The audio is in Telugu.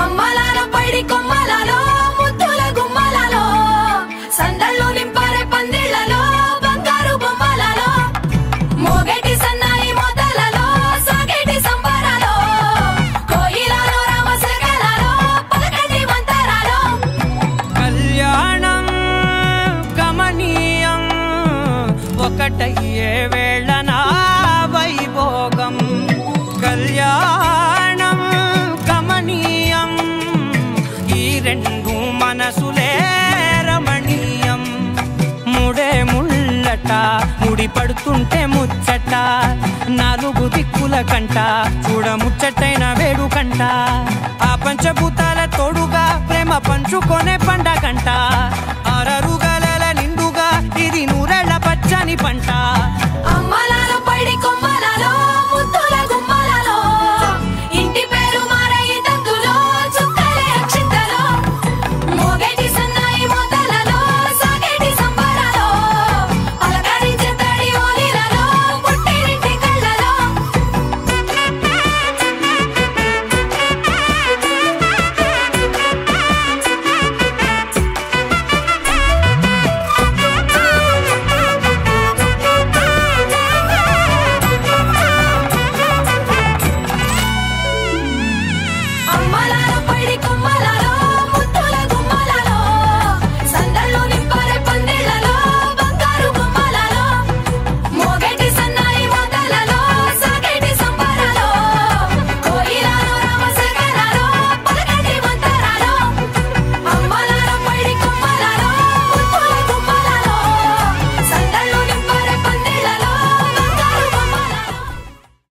అమ్మలాలో పైడి కొమ్మలలో ముద్దుల గుమ్మలలో సందళ్ళు నింపారే పందిళ్లలో బంగారు బొమ్మలలో మోగేటి సన్నాయి మోతలలో సాగేటి సంబరాలో కోయిలలో రామశకలలో పలకటి మంతరాలో కళ్యాణం గమనీయం ఒకటయ్యే వేళనా వైభోగం కళ్యాణం గమనీయం ఈ రెండు మనసులే రమణీయం ముడే ముళ్ళట ముడి పడుతుంటే ముచ్చట నాలుగు దిక్కుల కంట చూడ ముచ్చటైన వేడుకంట ఆ పంచభూతాల తోడుగా ప్రేమ పంచుకొనే పంట